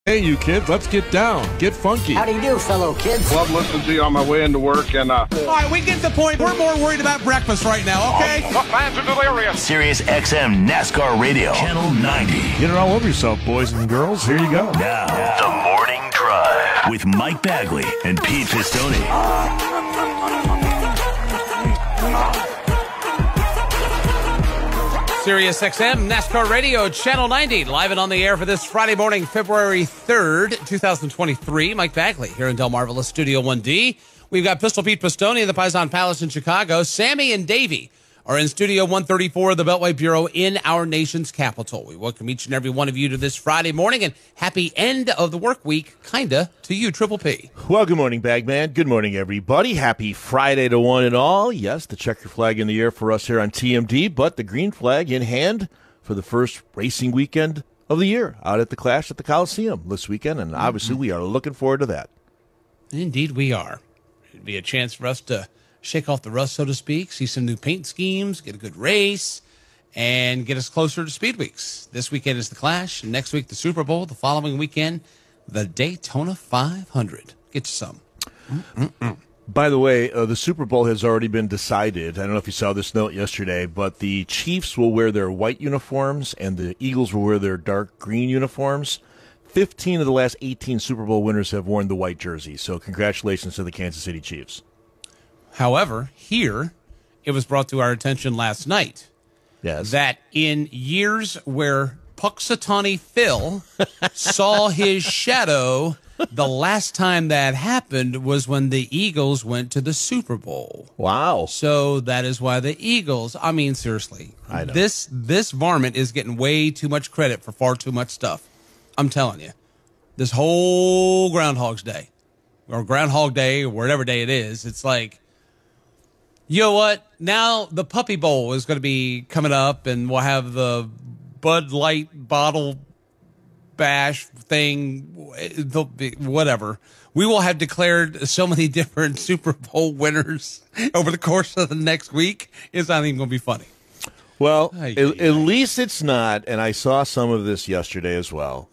Hey, you kids, let's get down. Get funky. How do you do, fellow kids? Love listening to you on my way into work. And all right, we get the point. We're more worried about breakfast right now, okay? The fans are delirious. Sirius XM NASCAR Radio, Channel 90. Get it all over yourself, boys and girls. Here you go. Now, The Morning Drive with Mike Bagley and Pete Pistone. Sirius XM, NASCAR Radio, Channel 90, live and on the air for this Friday morning, February 3rd, 2023. Mike Bagley here in Delmarva Studio 1D. We've got Pistol Pete Pistone in the Paisan Palace in Chicago. Sammy and Davey are in Studio 134 of the Beltway Bureau in our nation's capital. We welcome each and every one of you to this Friday morning, and happy end of the work week, kinda, to you, Triple P. Well, good morning, Bagman. Good morning, everybody. Happy Friday to one and all. Yes, the checker flag in the air for us here on TMD, but the green flag in hand for the first racing weekend of the year out at the Clash at the Coliseum this weekend, and obviously we are looking forward to that. Indeed we are. It'd be a chance for us to shake off the rust, so to speak, see some new paint schemes, get a good race, and get us closer to Speed Weeks. This weekend is the Clash, and next week the Super Bowl, the following weekend, the Daytona 500. Get you some. By the way, the Super Bowl has already been decided. I don't know if you saw this note yesterday, but the Chiefs will wear their white uniforms, and the Eagles will wear their dark green uniforms. 15 of the last 18 Super Bowl winners have worn the white jersey, so congratulations to the Kansas City Chiefs. However, here, it was brought to our attention last night that in years where Puxatawny Phil saw his shadow, the last time that happened was when the Eagles went to the Super Bowl. Wow. So that is why the Eagles, I mean, seriously, I know. This varmint is getting way too much credit for far too much stuff. I'm telling you, this whole Groundhog's Day, or Groundhog Day, or whatever day it is, it's like, you know what? Now the Puppy Bowl is going to be coming up, and we'll have the Bud Light bottle bash thing, whatever. We will have declared so many different Super Bowl winners over the course of the next week. It's not even going to be funny. Well, at least it's not, and I saw some of this yesterday as well,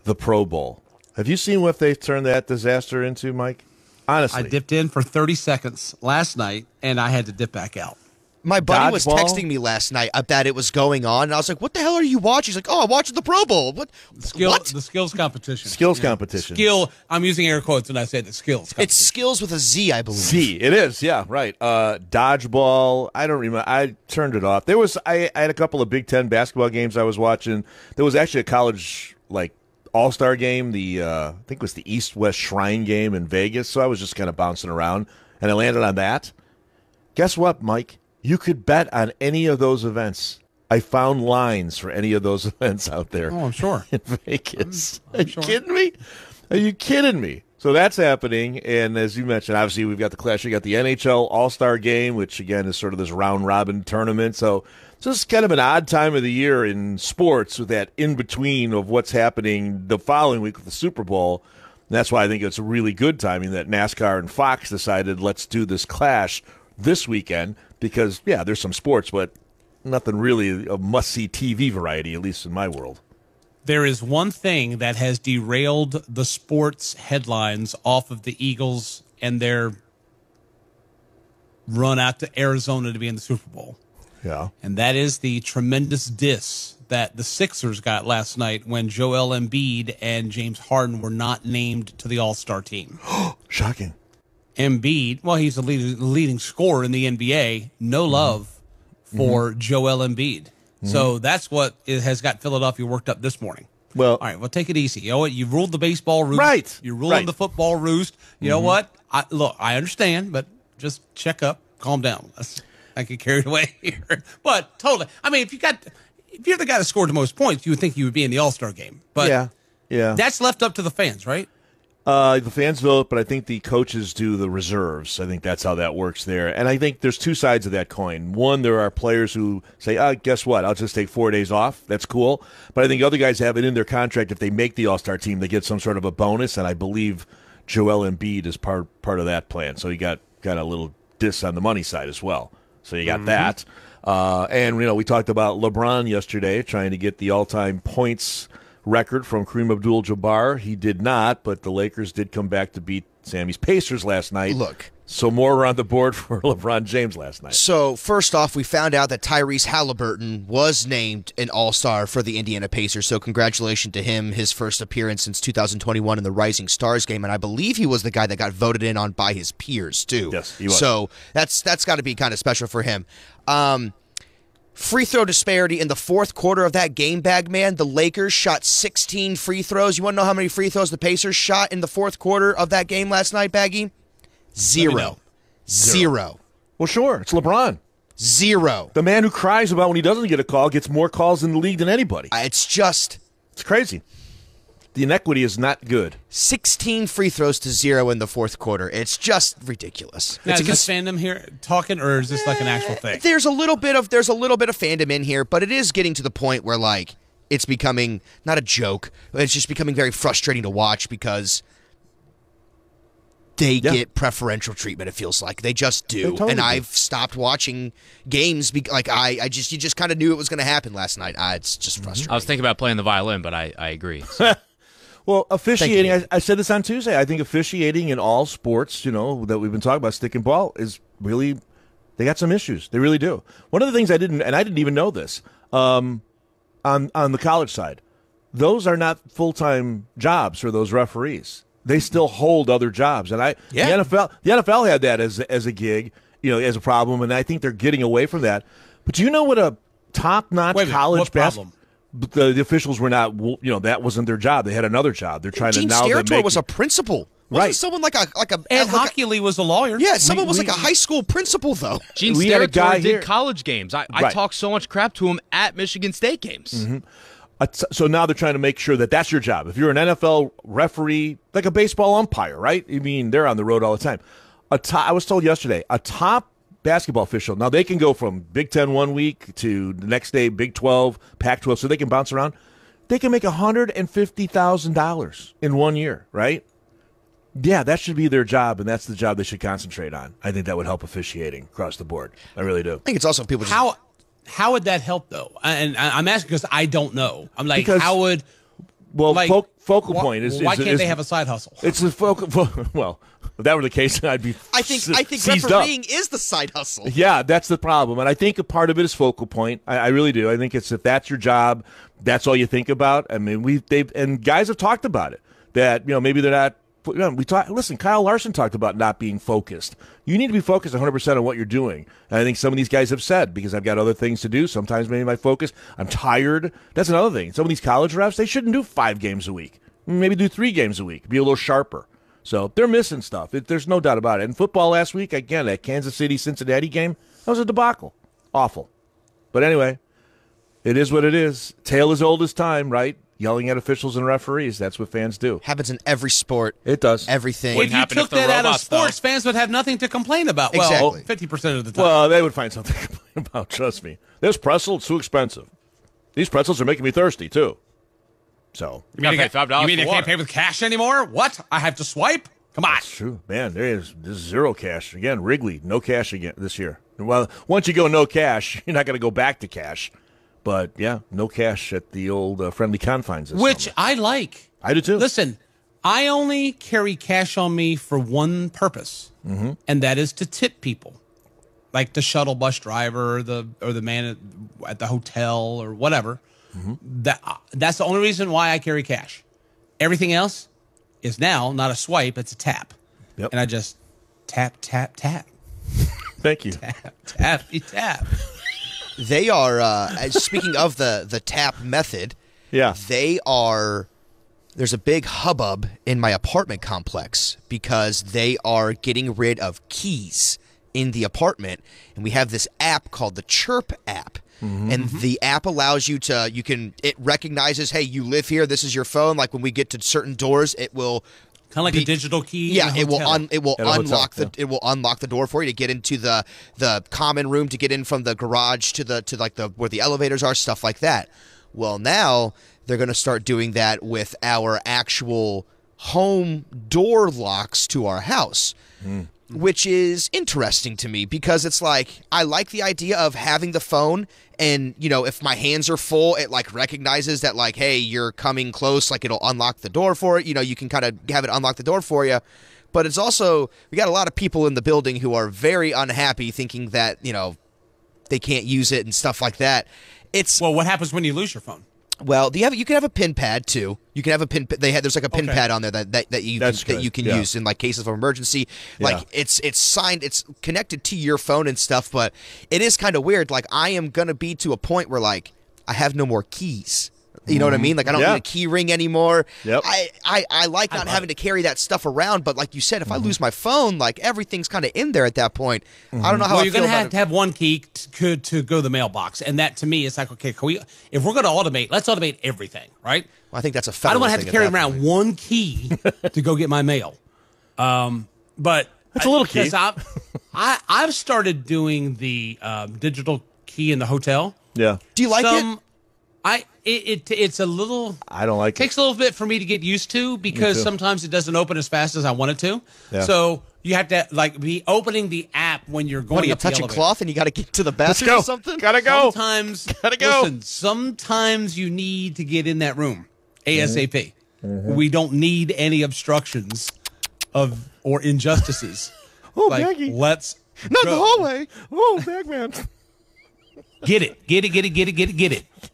the Pro Bowl. Have you seen what they've turned that disaster into, Mike? Honestly. I dipped in for 30 seconds last night, and I had to dip back out. My buddy was texting me last night that it was going on, and I was like, what the hell are you watching? He's like, oh, I'm watching the Pro Bowl. What? The skills competition. Skills competition. I'm using air quotes when I say the skills competition. It's skills with a Z, I believe. Z, it is, yeah, right. Dodgeball, I don't remember. I turned it off. I had a couple of Big Ten basketball games I was watching. There was actually a college, all-star game, I think it was the East-West Shrine game in Vegas, so I was just kind of bouncing around, and I landed on that. Guess what, Mike? You could bet on any of those events. I found lines for any of those events out there. Oh, I'm sure. In Vegas. Are you kidding me? Are you kidding me? So that's happening, and as you mentioned, obviously we've got the Clash. You got the NHL All-Star Game, which, again, is sort of this round-robin tournament, so it's just kind of an odd time of the year in sports with that in-between of what's happening the following week with the Super Bowl. And that's why I think it's a really good timing that NASCAR and Fox decided let's do this Clash this weekend because, yeah, there's some sports, but nothing really a must-see TV variety, at least in my world. There is one thing that has derailed the sports headlines off of the Eagles and their run out to Arizona to be in the Super Bowl. Yeah. And that is the tremendous diss that the Sixers got last night when Joel Embiid and James Harden were not named to the All-Star team. Shocking. Embiid, well, he's the leading scorer in the NBA. No love for Joel Embiid. So that's what it has got Philadelphia worked up this morning. Well, all right, well, take it easy. You know what? You ruled the baseball roost. Right. You're ruling the football roost. You know what? I understand, but just check up, calm down. I get carried away here. But totally. I mean, if you're the guy that scored the most points, you would think you would be in the All-Star game. But yeah. That's left up to the fans, right? The fans vote, but I think the coaches do the reserves. I think that's how that works there. And I think there's two sides of that coin. One, there are players who say, guess what? I'll just take 4 days off. That's cool. But I think other guys have it in their contract. If they make the All-Star team, they get some sort of a bonus. And I believe Joel Embiid is part of that plan. So he got a little diss on the money side as well. So you got that. And, we talked about LeBron yesterday trying to get the all-time points record from Kareem Abdul-Jabbar. He did not, but the Lakers did come back to beat Sammy's Pacers last night. Look. So more were on the board for LeBron James last night. So first off, we found out that Tyrese Halliburton was named an All-Star for the Indiana Pacers. So congratulations to him, his first appearance since 2021 in the Rising Stars game, and I believe he was the guy that got voted in on by his peers too. Yes, he was. So that's got to be kind of special for him. Free throw disparity in the fourth quarter of that game bag, man. The Lakers shot 16 free throws. You want to know how many free throws the Pacers shot in the fourth quarter of that game last night, Baggy? Zero. Well, sure. It's LeBron. Zero. The man who cries about when he doesn't get a call gets more calls in the league than anybody. It's crazy. The inequity is not good. 16 free throws to 0 in the fourth quarter. It's just ridiculous. Now, is this fandom here talking, or is this like an actual thing? There's a little bit of fandom in here, but it is getting to the point where like it's becoming not a joke. It's just becoming very frustrating to watch because they get preferential treatment. It feels like they just do, totally do. I've stopped watching games. You just kind of knew it was going to happen last night. It's just frustrating. I was thinking about playing the violin, but I agree. Well, officiating, I said this on Tuesday, I think officiating in all sports, that we've been talking about, stick and ball, is really, they got some issues. They really do. One of the things I didn't even know this, on the college side, those are not full-time jobs for those referees. They still hold other jobs. And the NFL had that as a gig, as a problem, and I think they're getting away from that. But do you know what a top-notch college basketball? The officials were not, that wasn't their job. They had another job. They're trying Gene to now. Steratore was a principal. Wasn't someone like a Ed Hockley was a lawyer. Yeah, someone was like a high school principal though. Gene Steratore did college games. I talked so much crap to him at Michigan State games. Mm-hmm. So now they're trying to make sure that that's your job. If you're an NFL referee, like a baseball umpire, right? I mean, they're on the road all the time. I was told yesterday, a top basketball official, now they can go from Big Ten 1 week to the next day Big 12, Pac-12, so they can bounce around. They can make $150,000 in 1 year, right? Yeah, that should be their job, and that's the job they should concentrate on. I think that would help officiating across the board. I really do. I think it's also people just... How would that help, though? And I'm asking because I don't know. I'm like, how would... Well, focal point is... Why can't they have a side hustle? It's a focal... Well, if that were the case, I'd be I think refereeing is the side hustle. Yeah, that's the problem. And I think a part of it is focal point. I really do. I think it's if that's your job, that's all you think about. I mean, and guys have talked about it, that, maybe they're not... Listen, Kyle Larson talked about not being focused. You need to be focused 100% on what you're doing. And I think some of these guys have said, because I've got other things to do, sometimes maybe my focus, I'm tired. That's another thing. Some of these college refs, they shouldn't do 5 games a week. Maybe do 3 games a week. Be a little sharper. So they're missing stuff. There's no doubt about it. And football last week, again, that Kansas City-Cincinnati game, that was a debacle. Awful. But anyway, it is what it is. Tale as old as time, right? Yelling at officials and referees. That's what fans do. Happens in every sport. It does. Everything. If you took that out of sports, fans would have nothing to complain about. Exactly. Well, 50% of the time. Well, they would find something to complain about, trust me. This pretzel, it's too expensive. These pretzels are making me thirsty, too. So. You mean I can't pay with cash anymore? What? I have to swipe? Come on. That's true. Man, there's zero cash. Again, Wrigley, no cash again this year. Well, once you go no cash, you're not going to go back to cash. But, yeah, no cash at the old friendly confines this Which summer. I like. I do, too. Listen, I only carry cash on me for one purpose, and that is to tip people. Like the shuttle bus driver or the man at the hotel or whatever. That's the only reason why I carry cash. Everything else is now not a swipe, it's a tap. Yep. And I just tap, tap, tap. Thank you. Tap, tappy, tap. They are, speaking of the tap method, there's a big hubbub in my apartment complex because they are getting rid of keys in the apartment. And we have this app called the Chirp app. And the app allows you to, it recognizes, hey, you live here, this is your phone. Like when we get to certain doors, it will... Kind of like a digital key. Yeah, it will unlock the door for you to get into the common room, to get in from the garage to where the elevators are, stuff like that. Well, now they're going to start doing that with our actual home door locks to our house. which is interesting to me because it's like I like the idea of having the phone and, you know, if my hands are full, it like recognizes that like, hey, you're coming close, like it'll unlock the door for it. You know, you can kind of have it unlock the door for you. But it's also, we got a lot of people in the building who are very unhappy thinking that, you know, they can't use it and stuff like that. Well, what happens when you lose your phone? Well, you can have a pin pad too. You can have a pin. There's like a pin pad on there that you can use in like cases of emergency. Like it's signed, it's connected to your phone and stuff. But it is kind of weird. Like I am gonna be to a point where like I have no more keys. You know what I mean? Like I don't need a key ring anymore. Yep. I like not having to carry that stuff around. But like you said, if I lose my phone, like everything's kind of in there at that point. I don't know how. Well, you're going to have one key to go to the mailbox, and that to me is like, okay, if we're going to automate, let's automate everything, right? Well, I think that's a. I don't want to have to carry around one key to go get my mail. But it's a little key. I've started doing the digital key in the hotel. Yeah. Do you like it? It's a little. I don't like it. Takes a little bit for me to get used to because sometimes it doesn't open as fast as I want it to. Yeah. So you have to like be opening the app when you're going. What, are you up the touching elevator. cloth and you got to get to the bathroom or something? Gotta go. Sometimes you need to get in that room ASAP. We don't need any obstructions or injustices. Oh, like, Maggie. let's Not go. the hallway. Oh, Bagman. Get it.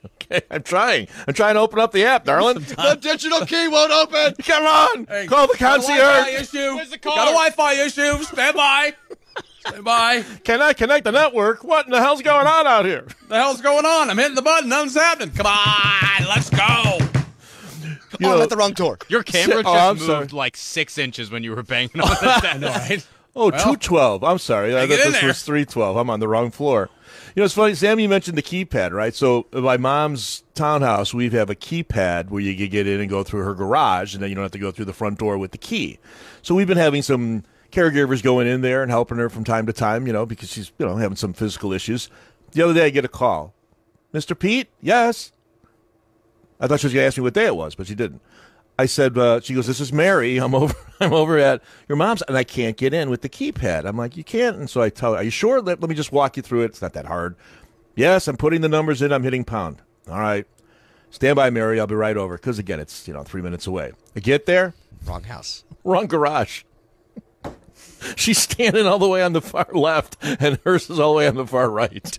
Okay, I'm trying to open up the app, darling. The digital key won't open. Come on. Hey, call the concierge. Where's the car? Got a Wi-Fi issue. Stand by. Can I connect the network? What in the hell's going on out here? The hell's going on? I'm hitting the button. Nothing's happening. Come on. Let's go. I'm at the wrong door. Your camera just moved like 6 inches when you were banging on the desk. I know, right? Oh, 212. I'm sorry. I thought this was 312. I'm on the wrong floor. You know, it's funny, Sam, you mentioned the keypad, right? So at my mom's townhouse, we have a keypad where you can get in and go through her garage, and then you don't have to go through the front door with the key. So we've been having some caregivers going in there and helping her from time to time, you know, because she's, you know, having some physical issues. The other day I get a call. Mr. Pete? Yes. I thought she was going to ask me what day it was, but she didn't. I said, she goes, this is Mary. I'm over at your mom's, and I can't get in with the keypad. I'm like, you can't. And so I tell her, are you sure? Let me just walk you through it. It's not that hard. Yes, I'm putting the numbers in. I'm hitting pound. All right. Stand by, Mary. I'll be right over. Because, again, it's, 3 minutes away. I get there. Wrong house. Wrong garage. She's standing all the way on the far left, and hers is all the way on the far right.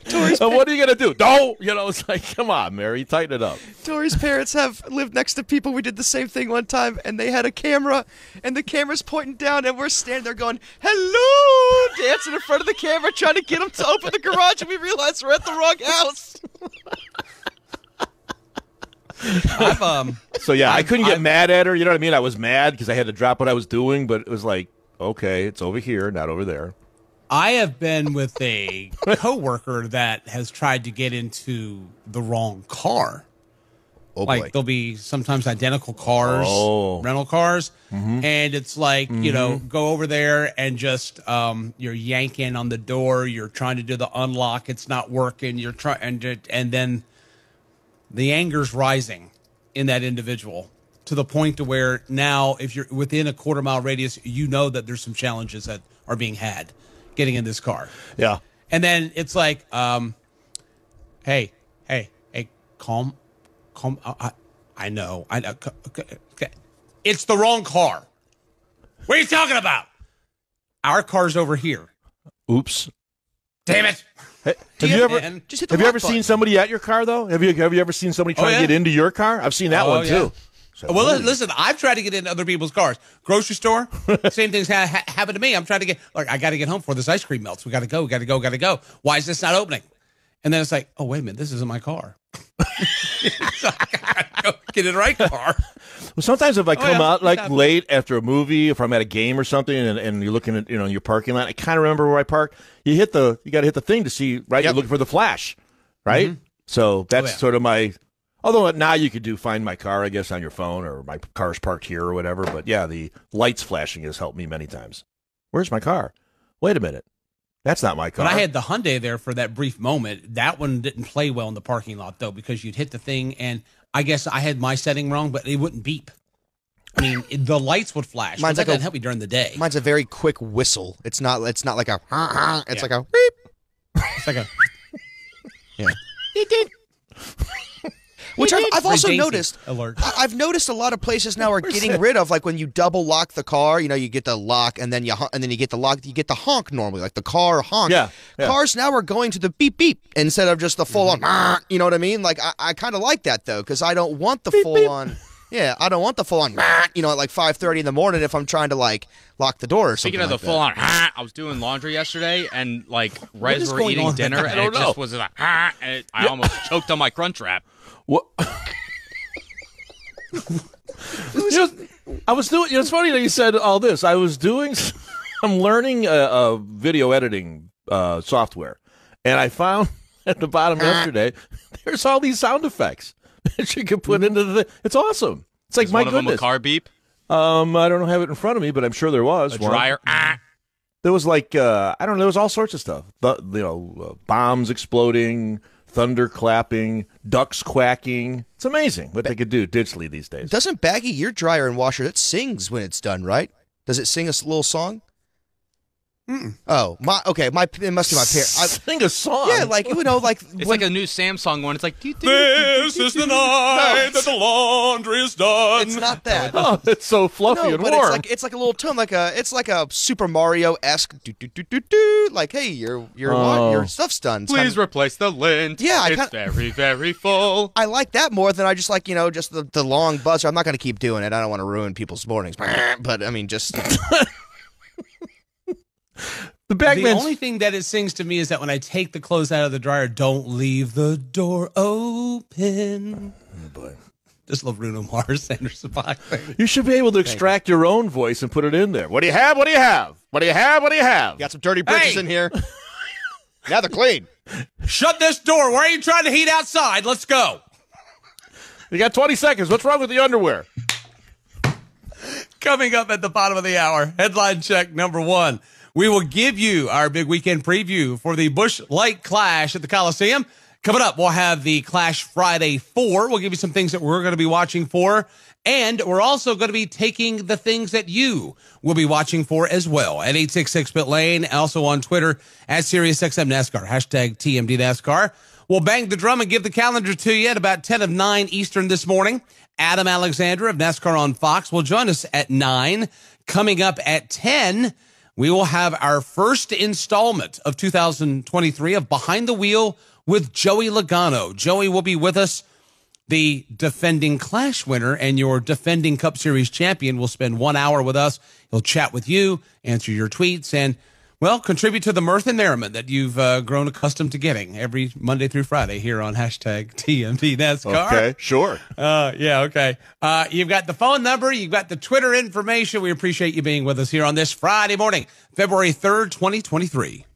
So what are you going to do? Don't! It's like, come on, Mary, tighten it up. Tori's parents have lived next to people. We did the same thing one time, and they had a camera, and the camera's pointing down, and we're standing there going, hello, dancing in front of the camera, trying to get them to open the garage, and we realized we're at the wrong house. I couldn't get mad at her. You know what I mean? I was mad because I had to drop what I was doing, but it was like, okay, it's over here, not over there. I have been with a coworker that has tried to get into the wrong car. Oh, like boy. there'll be sometimes identical cars, rental cars, and it's like go over there and just you're yanking on the door. You're trying to do the unlock. It's not working. You're trying, and then the anger's rising in that individual to the point to where now, if you're within a quarter-mile radius, you know that there's some challenges that are being had getting in this car. Yeah. And then it's like, hey, calm. I know. It's the wrong car. What are you talking about? Our car's over here. Oops. Damn it. Hey, have you ever seen somebody at your car, though? Have you ever seen somebody try to get into your car? I've seen that one, too. So, well, listen, I've tried to get into other people's cars. Grocery store, same thing's happened to me. I'm trying to get, I got to get home before this ice cream melts. We got to go. Why is this not opening? And then it's like, oh, wait a minute, this isn't my car. So I got to go get in the right car. Well, sometimes if I come out late after a movie, if I'm at a game or something, and you're looking at your parking lot, I kind of remember where I park. You got to hit the thing to see, right? You're looking for the flash, right? Mm-hmm. So that's sort of my. Although now you could find my car, I guess, on your phone, or my car's parked here or whatever. But yeah, the lights flashing has helped me many times. Where's my car? Wait a minute. That's not my car. But I had the Hyundai there for that brief moment. That one didn't play well in the parking lot, though, because you'd hit the thing, and I guess I had my setting wrong, but it wouldn't beep. I mean, the lights would flash. Mine's that like doesn't help you during the day. Mine's a very quick whistle. It's not like a. It's like a. Beep. It's like a. Yeah. It did. Which I've also noticed. Alert. I've noticed a lot of places now are getting rid of, like, when you double lock the car. You know, you get the lock and then you get the lock. You get the honk normally, like the car honk. Yeah. Cars now are going to the beep beep instead of just the full on. You know what I mean? Like I kind of like that though, because I don't want the full on. Yeah, I don't want the full on. You know, at like 5:30 in the morning if I'm trying to like lock the door or something. Speaking of the full on, I was doing laundry yesterday and like right as we were eating dinner, and it just was like, and I almost choked on my Crunch Wrap. What? I was doing. It's funny that you said all this. I'm learning a video editing software, and I found at the bottom yesterday there's all these sound effects that you can put into the. It's awesome. It's like, my goodness. One of them a car beep? I don't have it in front of me, but I'm sure there was a dryer. There was like I don't know. There was all sorts of stuff. Bombs exploding. Thunder clapping, ducks quacking. It's amazing what they could do digitally these days. Doesn't Baggy, your dryer and washer, that sings when it's done, right? Does it sing a little song? Oh, it must be my parents. Sing a song? Yeah, like, you know, like... It's like a new Samsung one. It's like... This is the night that the laundry is done. It's not that. Oh, it's so fluffy and warm. It's like a little tone, it's like a Super Mario-esque like, hey, your stuff's done. Please replace the lint. Yeah, it's very, very full. I like that more than I just like, just the long buzzer. I'm not going to keep doing it. I don't want to ruin people's mornings. But, I mean, just... The only thing that it sings to me is that when I take the clothes out of the dryer, don't leave the door open. Oh, boy. Just love Bruno Mars, Sandra Savai. You should be able to extract your own voice and put it in there. What do you have? What do you have? What do you have? What do you have? Got some dirty britches in here. Now they're clean. Shut this door. Why are you trying to heat outside? Let's go. You got 20 seconds. What's wrong with the underwear? Coming up at the bottom of the hour, headline check number 1. We will give you our big weekend preview for the Busch Light Clash at the Coliseum. Coming up, we'll have the Clash Friday 4. We'll give you some things that we're going to be watching for. And we're also going to be taking the things that you will be watching for as well at 866-BIT-LANE. Also on Twitter at SiriusXM NASCAR, hashtag TMD NASCAR. We'll bang the drum and give the calendar to you at about 10 of 9 Eastern this morning. Adam Alexander of NASCAR on Fox will join us at 9. Coming up at 10, we will have our first installment of 2023 of Behind the Wheel with Joey Logano. Joey will be with us. The defending Clash winner and your defending Cup Series champion will spend 1 hour with us. He'll chat with you, answer your tweets, and, well, contribute to the mirth and merriment that you've grown accustomed to getting every Monday through Friday here on hashtag TMD NASCAR. Okay, sure. Yeah, okay. You've got the phone number. You've got the Twitter information. We appreciate you being with us here on this Friday morning, February 3rd, 2023.